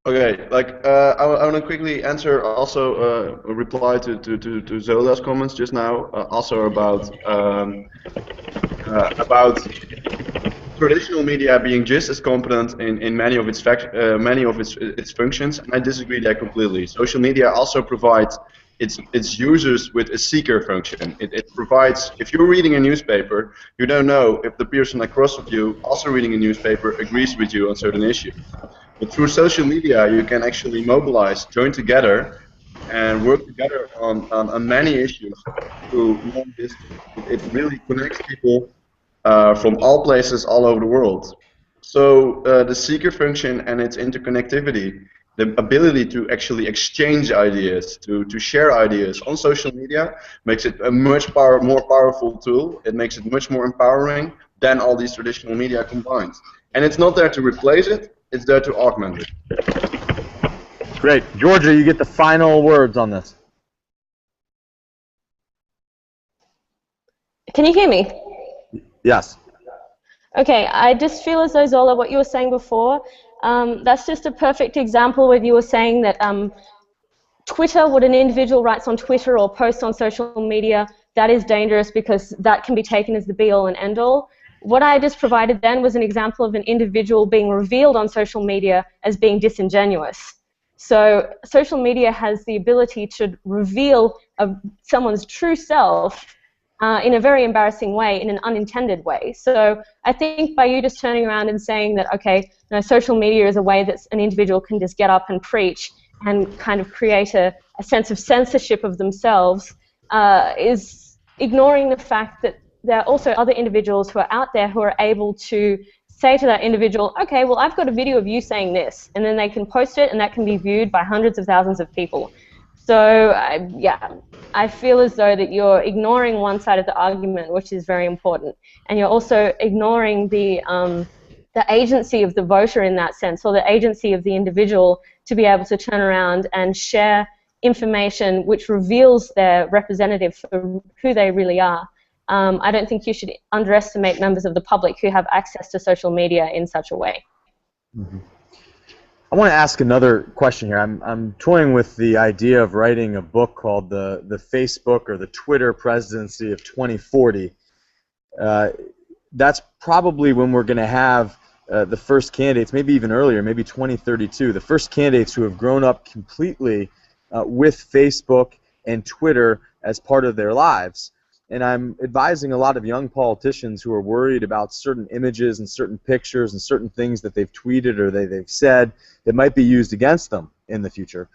Okay, I want to quickly answer also a reply to Zola's comments just now, also about traditional media being just as competent in many of its functions, and I disagree that completely. Social media also provides its users with a seeker function. It provides, if you're reading a newspaper, you don't know if the person across from you, also reading a newspaper, agrees with you on certain issues. But through social media, you can actually mobilize, join together, and work together on many issues through long distance. It really connects people from all places all over the world. So the seeker function and its interconnectivity, the ability to actually exchange ideas, to share ideas on social media, makes it a much more powerful tool. It makes it much more empowering than all these traditional media combined. And it's not there to replace it, it's there to augment it. Great. Georgia, you get the final words on this. Can you hear me? Yes. Okay, I just feel as though, Zola, what you were saying before, that's just a perfect example where you were saying that Twitter, what an individual writes on Twitter or posts on social media, that is dangerous because that can be taken as the be-all and end-all. What I just provided then was an example of an individual being revealed on social media as being disingenuous. So social media has the ability to reveal someone's true self in a very embarrassing way, in an unintended way. So I think by you just turning around and saying that, okay, no, social media is a way that an individual can just get up and preach and kind of create a sense of censorship of themselves is ignoring the fact that there are also other individuals who are out there who are able to say to that individual, okay, well, I've got a video of you saying this, and then they can post it, and that can be viewed by hundreds of thousands of people. So, yeah, I feel as though that you're ignoring one side of the argument, which is very important, and you're also ignoring the agency of the voter in that sense, or the agency of the individual to be able to turn around and share information which reveals their representative for who they really are. I don't think you should underestimate members of the public who have access to social media in such a way. Mm-hmm. I want to ask another question here. I'm toying with the idea of writing a book called the Facebook or the Twitter Presidency of 2040. That's probably when we're going to have the first candidates, maybe even earlier, maybe 2032, the first candidates who have grown up completely with Facebook and Twitter as part of their lives. And I'm advising a lot of young politicians who are worried about certain images and certain pictures and certain things that they've tweeted or they've said that might be used against them in the future.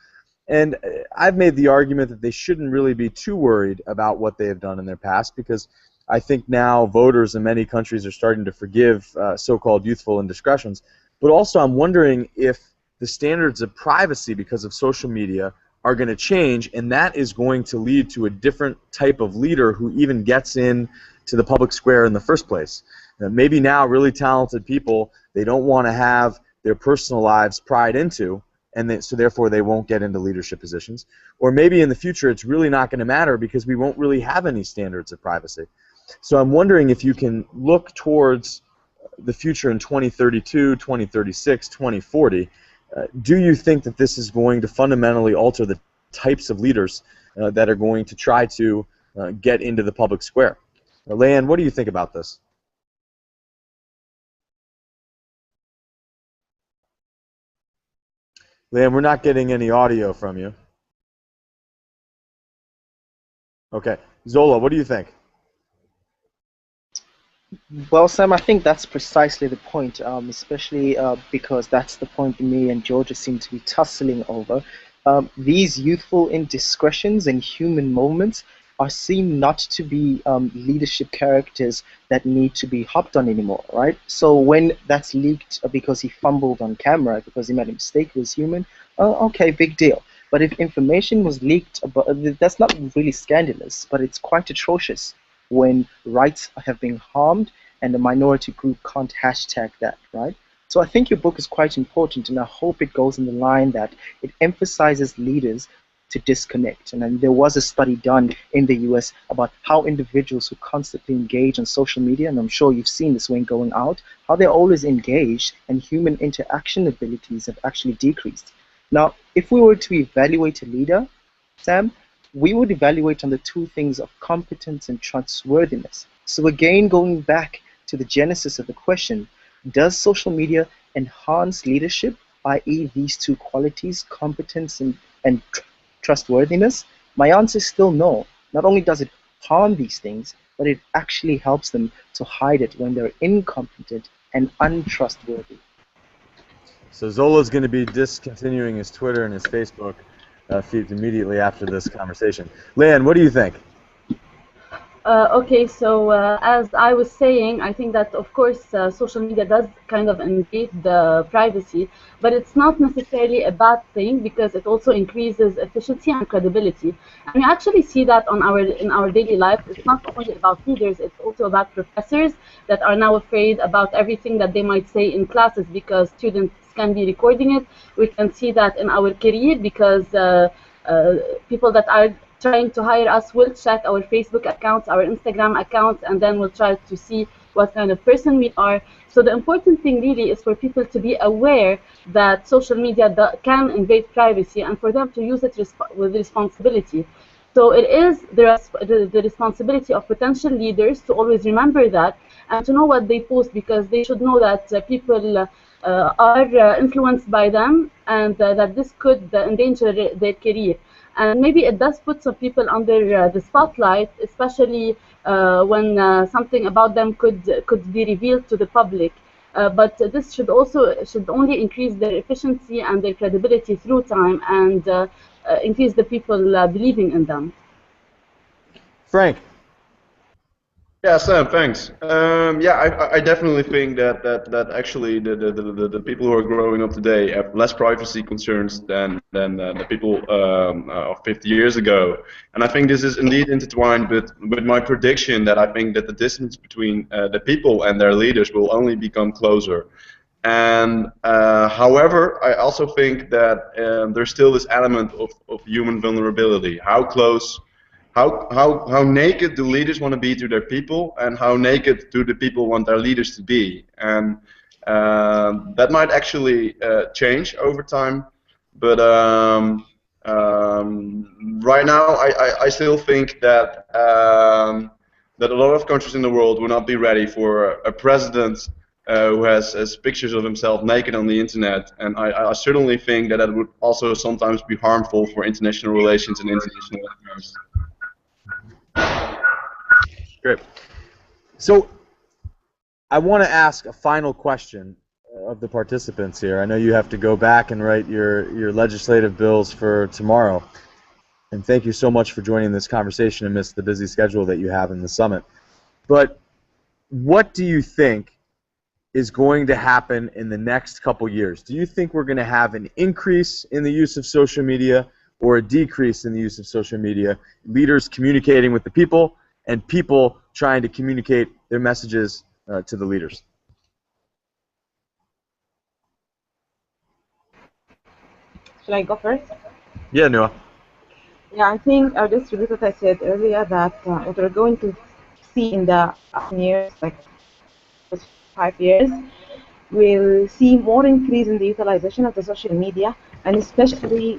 And I've made the argument that they shouldn't really be too worried about what they have done in their past, because I think now voters in many countries are starting to forgive so-called youthful indiscretions. But also I'm wondering if the standards of privacy because of social media are going to change, and that is going to lead to a different type of leader who even gets in to the public square in the first place. Maybe now really talented people, they don't want to have their personal lives pried into, and so therefore they won't get into leadership positions. Or maybe in the future it's really not going to matter because we won't really have any standards of privacy. So I'm wondering if you can look towards the future in 2032, 2036, 2040. Do you think that this is going to fundamentally alter the types of leaders that are going to try to get into the public square? Leanne, what do you think about this? Leanne, we're not getting any audio from you. Okay. Zola, what do you think? Well, Sam, I think that's precisely the point, especially because that's the point me and Georgia seem to be tussling over. These youthful indiscretions and human moments are seen not to be leadership characters that need to be hopped on anymore, right? So when that's leaked because he fumbled on camera, because he made a mistake, he was human, okay, big deal. But if information was leaked, that's not really scandalous, but it's quite atrocious when rights have been harmed and the minority group can't hashtag that, right? So I think your book is quite important, and I hope it goes in the line that it emphasizes leaders to disconnect. And then there was a study done in the US about how individuals who constantly engage on social media, and I'm sure you've seen this when going out, how they're always engaged and human interaction abilities have actually decreased. Now, if we were to evaluate a leader, Sam, we would evaluate on the two things of competence and trustworthiness. So again, going back to the genesis of the question, does social media enhance leadership, i.e. these two qualities, competence and trustworthiness? My answer is still no. Not only does it harm these things, but it actually helps them to hide it when they're incompetent and untrustworthy. So Zola's going to be discontinuing his Twitter and his Facebook feeds immediately after this conversation. Leanne, what do you think? Okay, so as I was saying, I think that of course social media does kind of invade the privacy, but it's not necessarily a bad thing because it also increases efficiency and credibility. And we actually see that in our daily life. It's not only about leaders, it's also about professors that are now afraid about everything that they might say in classes because students can be recording it. We can see that in our career because people that are trying to hire us will check our Facebook accounts, our Instagram accounts, and then we'll try to see what kind of person we are. So the important thing really is for people to be aware that social media can invade privacy and for them to use it with responsibility. So it is the responsibility of potential leaders to always remember that and to know what they post because they should know that people are influenced by them and that this could endanger their career. And maybe it does put some people under the spotlight, especially when something about them could be revealed to the public. But this should only increase their efficiency and their credibility through time and increase the people believing in them. Frank. Yeah, Sam, thanks. Yeah, I definitely think that actually the people who are growing up today have less privacy concerns than the people of 50 years ago, and I think this is indeed intertwined with my prediction that I think that the distance between the people and their leaders will only become closer. And however, I also think that there's still this element of human vulnerability. How close? How naked do leaders want to be to their people, and how naked do the people want their leaders to be? And that might actually change over time. But right now, I still think that that a lot of countries in the world will not be ready for a president who has pictures of himself naked on the internet. And I certainly think that would also sometimes be harmful for international relations and international affairs. Great. So I want to ask a final question of the participants here. I know you have to go back and write your legislative bills for tomorrow. And thank you so much for joining this conversation amidst the busy schedule that you have in the summit. But what do you think is going to happen in the next couple years? Do you think we're going to have an increase in the use of social media or a decrease in the use of social media? Leaders communicating with the people and people trying to communicate their messages to the leaders. Should I go first? Yeah, Noah. Yeah, I think I'll just repeat what I said earlier, that what we're going to see in the years, like 5 years, we'll see more increase in the utilization of the social media, and especially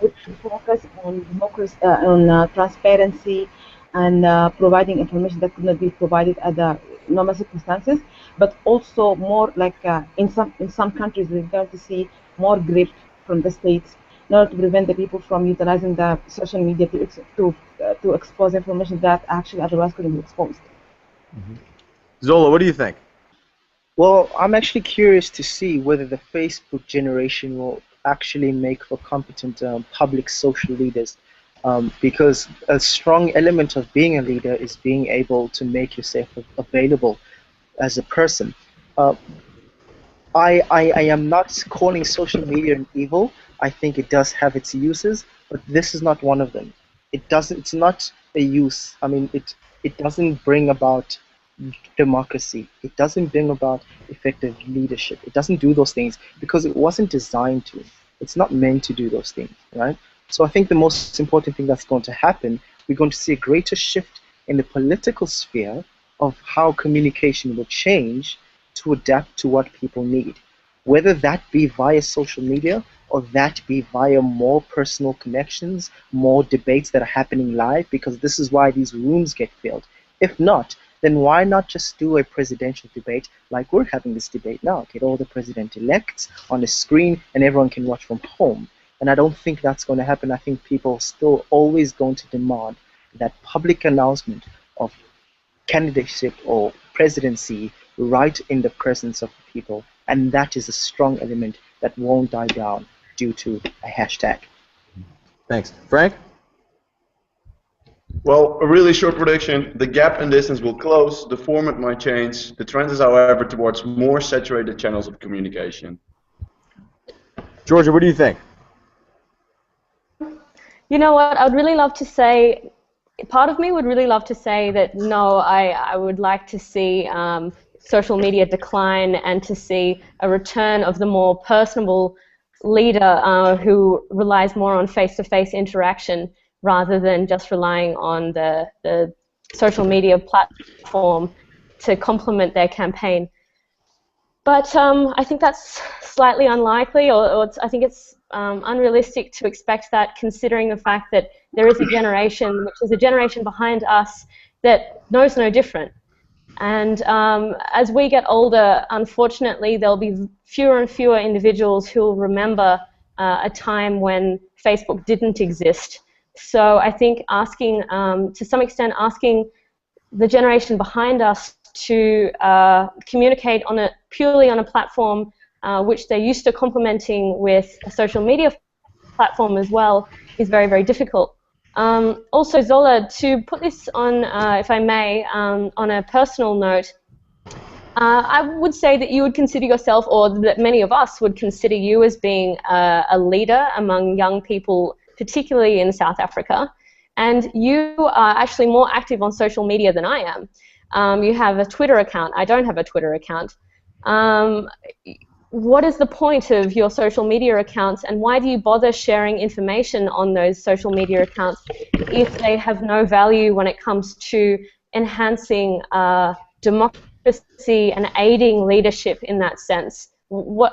with the focus on democracy, on transparency, and providing information that could not be provided at the normal circumstances, but also more like in some countries we're going to see more grip from the states in order to prevent the people from utilizing the social media to to expose information that actually otherwise couldn't be exposed. Zola, what do you think? Well, I'm actually curious to see whether the Facebook generation will actually make for competent public social leaders, because a strong element of being a leader is being able to make yourself available as a person. Uh, I am not calling social media an evil. I think it does have its uses, but this is not one of them. It doesn't. It's not a use. I mean, it doesn't bring about democracy. It doesn't bring about effective leadership. It doesn't do those things because it wasn't designed to. It's not meant to do those things, right? So I think the most important thing that's going to happen, we're going to see a greater shift in the political sphere of how communication will change to adapt to what people need, whether that be via social media or that be via more personal connections, more debates that are happening live, because this is why these rooms get filled. If not, then why not just do a presidential debate like we're having this debate now? Get all the president-elects on a screen and everyone can watch from home. And I don't think that's going to happen. I think people are still always going to demand that public announcement of candidacy or presidency right in the presence of the people. And that is a strong element that won't die down due to a hashtag. Thanks. Frank? Well, a really short prediction. The gap in distance will close. The format might change. The trend is, however, towards more saturated channels of communication. Georgia, what do you think? You know what? I would really love to say, part of me would really love to say that no, I would like to see social media decline and to see a return of the more personable leader who relies more on face-to-face interaction rather than just relying on the social media platform to complement their campaign. But I think that's slightly unlikely, or I think it's unrealistic to expect that, considering the fact that there is a generation, which is a generation behind us, that knows no different. And as we get older, unfortunately, there'll be fewer and fewer individuals who will remember a time when Facebook didn't exist. So I think asking, to some extent, asking the generation behind us to communicate on purely on a platform which they're used to complementing with a social media platform as well is very, very difficult. Also, Zola, to put this on, if I may, on a personal note, I would say that you would consider yourself, or that many of us would consider you as being a leader among young people, particularly in South Africa. And you are actually more active on social media than I am. You have a Twitter account. I don't have a Twitter account. What is the point of your social media accounts, and why do you bother sharing information on those social media accounts if they have no value when it comes to enhancing democracy and aiding leadership in that sense?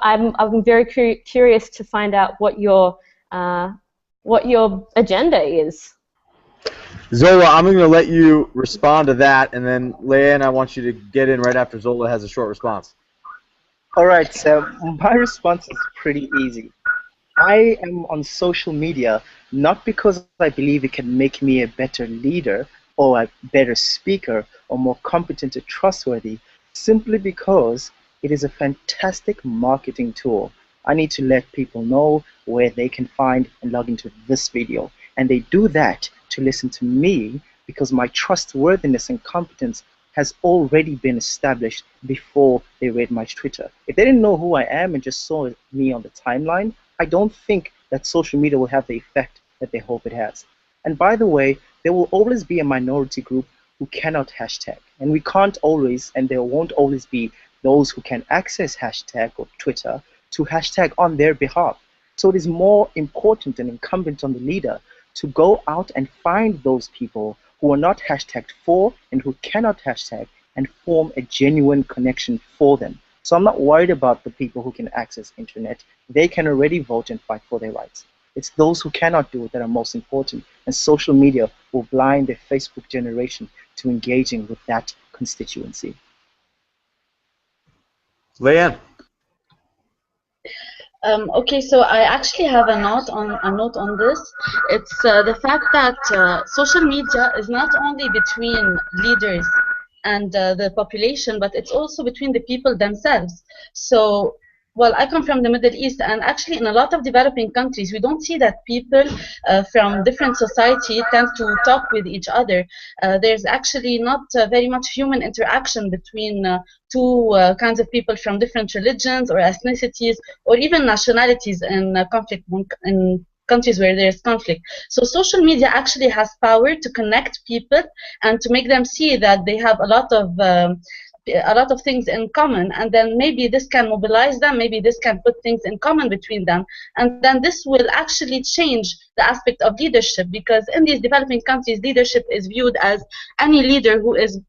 I'm very curious to find out what your agenda is. Zola, I'm going to let you respond to that, and then Leanne, I want you to get in right after Zola has a short response. All right, so my response is pretty easy. I am on social media not because I believe it can make me a better leader or a better speaker or more competent or trustworthy, simply because it is a fantastic marketing tool. I need to let people know where they can find and log into this video. And they do that to listen to me because my trustworthiness and competence has already been established before they read my Twitter. If they didn't know who I am and just saw me on the timeline, I don't think that social media will have the effect that they hope it has. And by the way, there will always be a minority group who cannot hashtag. And we can't always, and there won't always be those who can access hashtag or Twitter to hashtag on their behalf. So it is more important and incumbent on the leader to go out and find those people who are not hashtagged for and who cannot hashtag and form a genuine connection for them. So I'm not worried about the people who can access internet. They can already vote and fight for their rights. It's those who cannot do it that are most important, and social media will blind the Facebook generation to engaging with that constituency. Leanne. Okay, so I actually have a note on this. It's the fact that social media is not only between leaders and the population, but it's also between the people themselves. So, well, I come from the Middle East, and actually, in a lot of developing countries, we don't see that people from different society tend to talk with each other. There's actually not very much human interaction between two kinds of people from different religions or ethnicities or even nationalities in conflict in countries where there's conflict. So social media actually has power to connect people and to make them see that they have a lot of things in common, and then maybe this can mobilize them, maybe this can put things in common between them, and then this will actually change the aspect of leadership, because in these developing countries leadership is viewed as any leader who is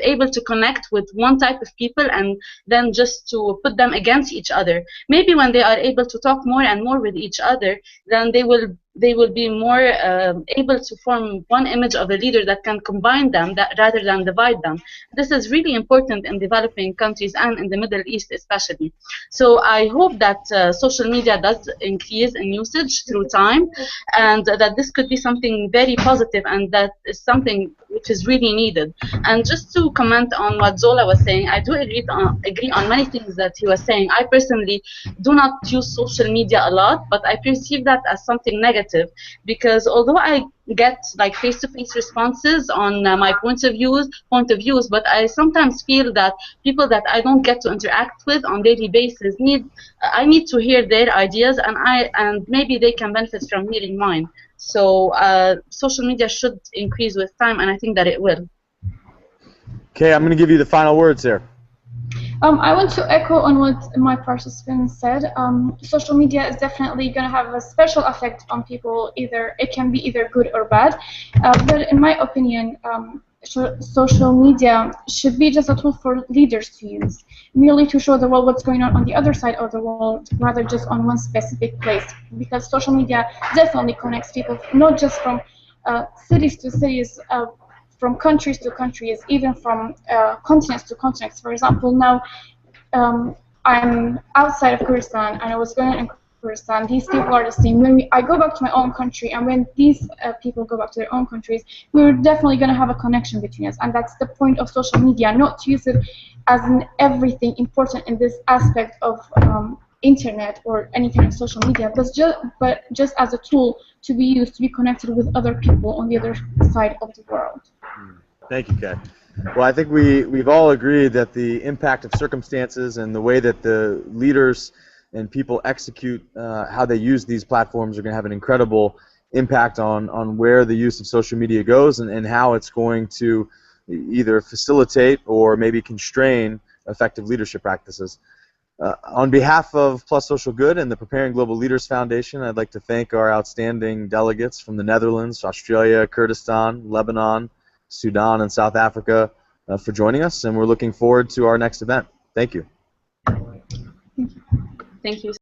able to connect with one type of people and then just to put them against each other. Maybe when they are able to talk more and more with each other, then they will be more able to form one image of a leader that can combine them rather than divide them. This is really important in developing countries and in the Middle East especially. So I hope that social media does increase in usage through time, and that this could be something very positive, and that is something which is really needed. And just to comment on what Zola was saying, I do agree on many things that he was saying. I personally do not use social media a lot, but I perceive that as something negative, because although I get like face-to-face responses on my point of views, but I sometimes feel that people that I don't get to interact with on daily basis I need to hear their ideas, and maybe they can benefit from hearing mine. So social media should increase with time, and I think that it will. Okay, I'm going to give you the final words here. I want to echo on what my participants said. Social media is definitely going to have a special effect on people. It can be either good or bad. But in my opinion, social media should be just a tool for leaders to use, merely to show the world what's going on the other side of the world, rather just on one specific place. Because social media definitely connects people, not just from cities to cities, from countries to countries, even from continents to continents. For example, now I'm outside of Kurdistan, and I was going in Kurdistan. These people are the same. When I go back to my own country, and when these people go back to their own countries, we're definitely going to have a connection between us. And that's the point of social media, not to use it as in everything important in this aspect of internet or any kind of social media, but just as a tool to be used to be connected with other people on the other side of the world. Thank you, Kay. Well, I think we've all agreed that the impact of circumstances and the way that the leaders and people execute how they use these platforms are going to have an incredible impact on where the use of social media goes, and how it's going to either facilitate or maybe constrain effective leadership practices. On behalf of Plus Social Good and the Preparing Global Leaders Foundation, I'd like to thank our outstanding delegates from the Netherlands, Australia, Kurdistan, Lebanon, Sudan, and South Africa for joining us, and we're looking forward to our next event. Thank you. Thank you.